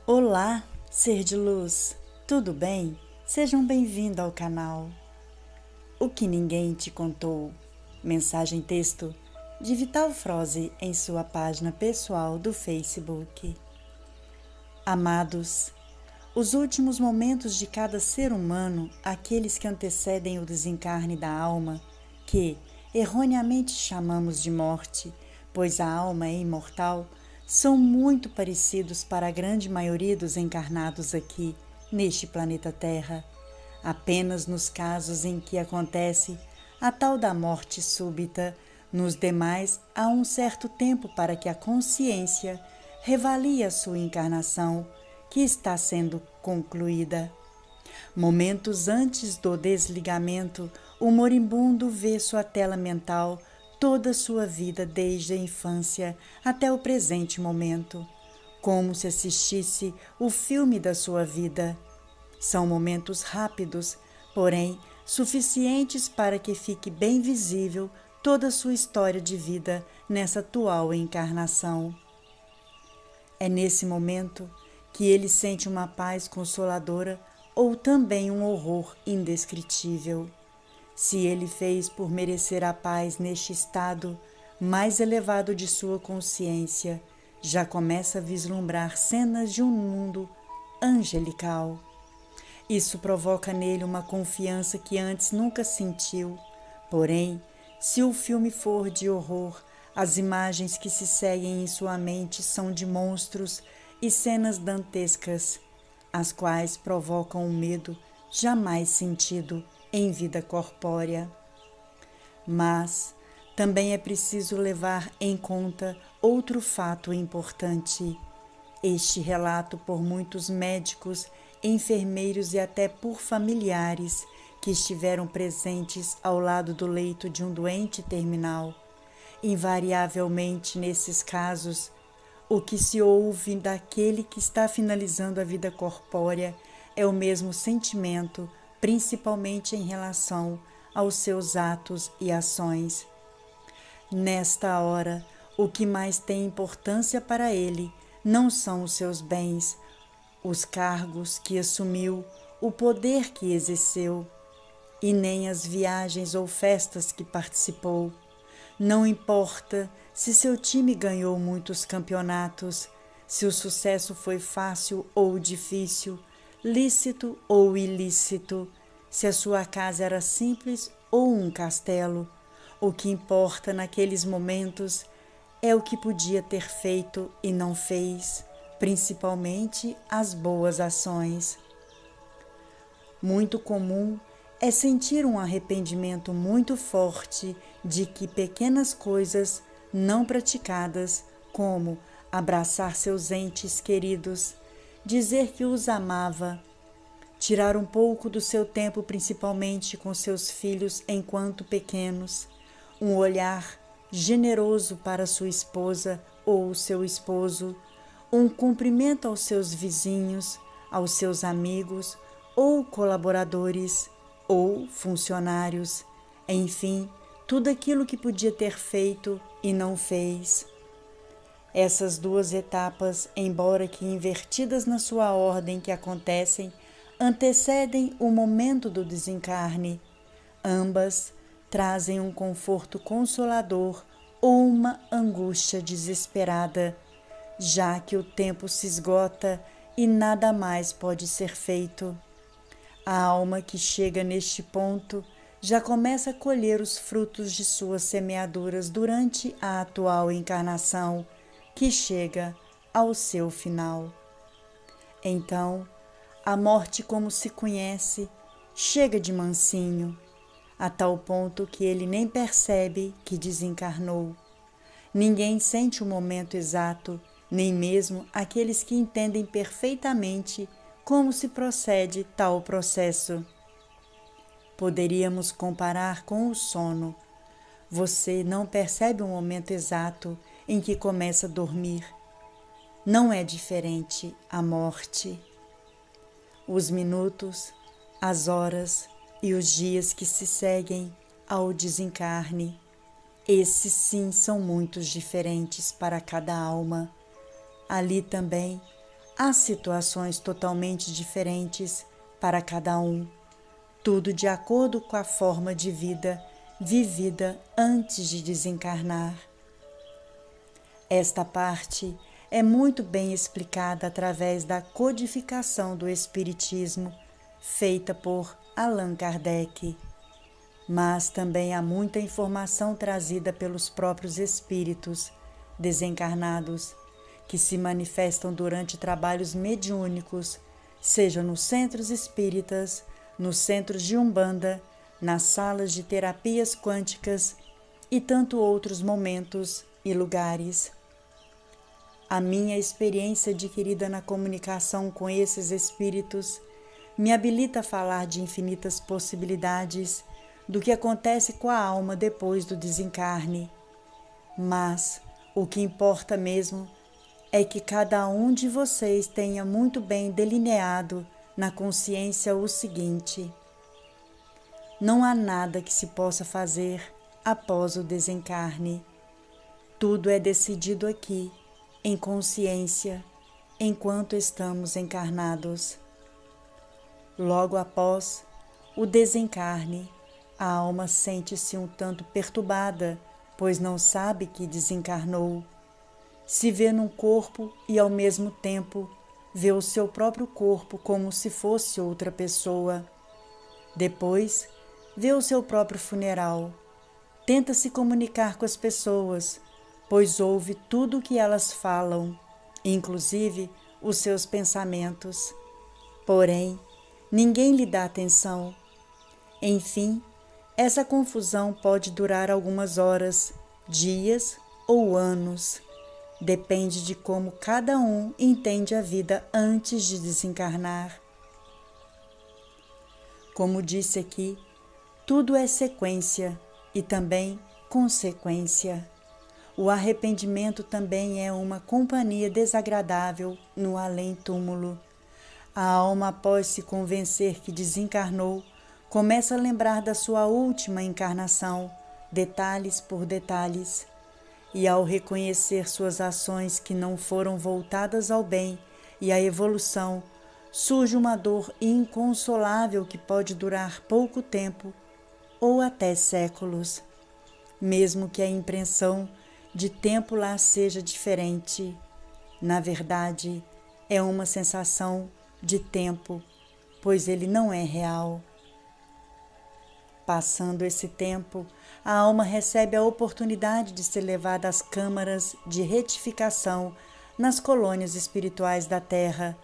Olá, ser de luz, tudo bem? Sejam bem-vindos ao canal. O que ninguém te contou. Mensagem texto de Vital Froze em sua página pessoal do Facebook. Amados, os últimos momentos de cada ser humano, aqueles que antecedem o desencarne da alma, que erroneamente chamamos de morte, pois a alma é imortal, são muito parecidos para a grande maioria dos encarnados aqui, neste planeta Terra, apenas nos casos em que acontece a tal da morte súbita. Nos demais, há um certo tempo para que a consciência revalie a sua encarnação, que está sendo concluída. Momentos antes do desligamento, o moribundo vê sua tela mental toda a sua vida desde a infância até o presente momento, como se assistisse o filme da sua vida. São momentos rápidos, porém suficientes para que fique bem visível toda a sua história de vida nessa atual encarnação. É nesse momento que ele sente uma paz consoladora ou também um horror indescritível. Se ele fez por merecer a paz neste estado mais elevado de sua consciência, já começa a vislumbrar cenas de um mundo angelical. Isso provoca nele uma confiança que antes nunca sentiu. Porém, se o filme for de horror, as imagens que se seguem em sua mente são de monstros e cenas dantescas, as quais provocam um medo jamais sentido em vida corpórea. Mas também é preciso levar em conta outro fato importante. Este relato por muitos médicos, enfermeiros e até por familiares que estiveram presentes ao lado do leito de um doente terminal. Invariavelmente, nesses casos, o que se ouve daquele que está finalizando a vida corpórea é o mesmo sentimento, principalmente em relação aos seus atos e ações. Nesta hora, o que mais tem importância para ele não são os seus bens, os cargos que assumiu, o poder que exerceu, e nem as viagens ou festas que participou. Não importa se seu time ganhou muitos campeonatos, se o sucesso foi fácil ou difícil, lícito ou ilícito, se a sua casa era simples ou um castelo. O que importa naqueles momentos é o que podia ter feito e não fez, principalmente as boas ações. Muito comum é sentir um arrependimento muito forte de que pequenas coisas não praticadas, como abraçar seus entes queridos, dizer que os amava, tirar um pouco do seu tempo principalmente com seus filhos enquanto pequenos, um olhar generoso para sua esposa ou seu esposo, um cumprimento aos seus vizinhos, aos seus amigos ou colaboradores ou funcionários, enfim, tudo aquilo que podia ter feito e não fez. Essas duas etapas, embora que invertidas na sua ordem que acontecem, antecedem o momento do desencarne. Ambas trazem um conforto consolador ou uma angústia desesperada, já que o tempo se esgota e nada mais pode ser feito. A alma que chega neste ponto já começa a colher os frutos de suas semeaduras durante a atual encarnação, que chega ao seu final. Então, a morte como se conhece chega de mansinho, a tal ponto que ele nem percebe que desencarnou. Ninguém sente o momento exato, nem mesmo aqueles que entendem perfeitamente como se procede tal processo. Poderíamos comparar com o sono. Você não percebe o momento exato em que começa a dormir. Não é diferente a morte. Os minutos, as horas e os dias que se seguem ao desencarne, esses sim são muito diferentes para cada alma. Ali também Há situações totalmente diferentes para cada um, tudo de acordo com a forma de vida vivida antes de desencarnar. Esta parte é muito bem explicada através da codificação do Espiritismo, feita por Allan Kardec. Mas também há muita informação trazida pelos próprios espíritos desencarnados, que se manifestam durante trabalhos mediúnicos, seja nos centros espíritas, nos centros de Umbanda, nas salas de terapias quânticas e tanto outros momentos e lugares. A minha experiência adquirida na comunicação com esses espíritos me habilita a falar de infinitas possibilidades do que acontece com a alma depois do desencarne. Mas o que importa mesmo é que cada um de vocês tenha muito bem delineado na consciência o seguinte: não há nada que se possa fazer após o desencarne. Tudo é decidido aqui, em consciência, enquanto estamos encarnados. Logo após o desencarne, a alma sente-se um tanto perturbada, pois não sabe que desencarnou. Se vê num corpo e, ao mesmo tempo, vê o seu próprio corpo como se fosse outra pessoa. Depois, vê o seu próprio funeral. Tenta se comunicar com as pessoas, pois ouve tudo o que elas falam, inclusive os seus pensamentos. Porém, ninguém lhe dá atenção. Enfim, essa confusão pode durar algumas horas, dias ou anos. Depende de como cada um entende a vida antes de desencarnar. Como disse aqui, tudo é sequência e também consequência. O arrependimento também é uma companhia desagradável no além-túmulo. A alma, após se convencer que desencarnou, começa a lembrar da sua última encarnação, detalhes por detalhes. E ao reconhecer suas ações que não foram voltadas ao bem e à evolução, surge uma dor inconsolável que pode durar pouco tempo ou até séculos, mesmo que a impressão de tempo lá seja diferente. Na verdade, é uma sensação de tempo, pois ele não é real. Passando esse tempo, a alma recebe a oportunidade de ser levada às câmaras de retificação nas colônias espirituais da Terra,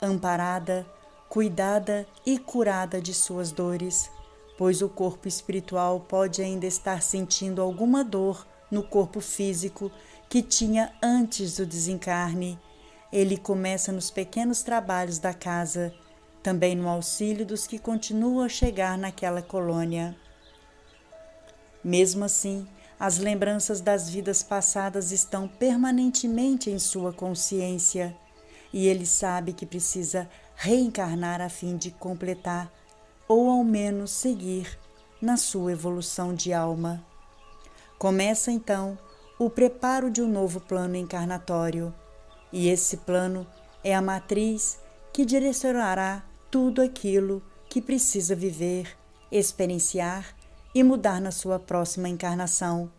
amparada, cuidada e curada de suas dores, pois o corpo espiritual pode ainda estar sentindo alguma dor no corpo físico que tinha antes do desencarne. Ele começa nos pequenos trabalhos da casa, também no auxílio dos que continuam a chegar naquela colônia. Mesmo assim, as lembranças das vidas passadas estão permanentemente em sua consciência, e ele sabe que precisa reencarnar a fim de completar, ou ao menos seguir, na sua evolução de alma. Começa então o preparo de um novo plano encarnatório, e esse plano é a matriz que direcionará tudo aquilo que precisa viver, experienciar e mudar na sua próxima encarnação.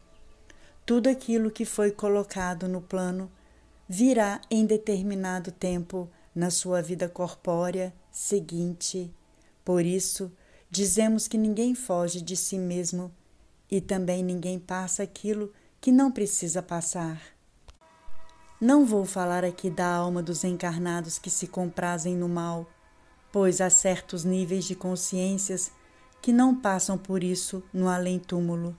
Tudo aquilo que foi colocado no plano virá em determinado tempo na sua vida corpórea seguinte. Por isso, dizemos que ninguém foge de si mesmo e também ninguém passa aquilo que não precisa passar. Não vou falar aqui da alma dos encarnados que se comprazem no mal, pois há certos níveis de consciências que não passam por isso no além-túmulo.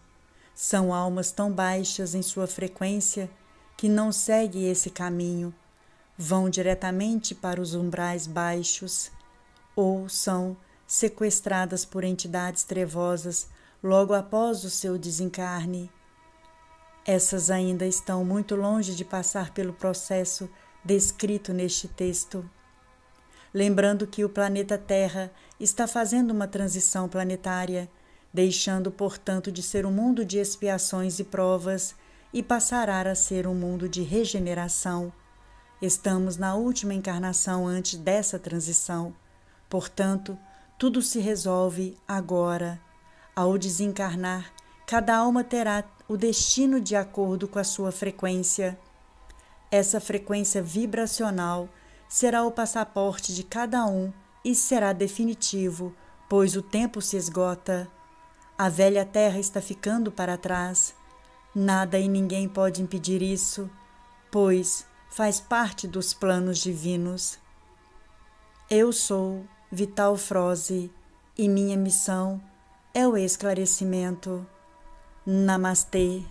São almas tão baixas em sua frequência que não seguem esse caminho, vão diretamente para os umbrais baixos, ou são sequestradas por entidades trevosas logo após o seu desencarne. Essas ainda estão muito longe de passar pelo processo descrito neste texto. Lembrando que o planeta Terra está fazendo uma transição planetária, deixando, portanto, de ser um mundo de expiações e provas e passará a ser um mundo de regeneração. Estamos na última encarnação antes dessa transição. Portanto, tudo se resolve agora. Ao desencarnar, cada alma terá o destino de acordo com a sua frequência. Essa frequência vibracional será o passaporte de cada um e será definitivo, pois o tempo se esgota. A velha terra está ficando para trás. Nada e ninguém pode impedir isso, pois faz parte dos planos divinos. Eu sou Vital Froze e minha missão é o esclarecimento. Namastê.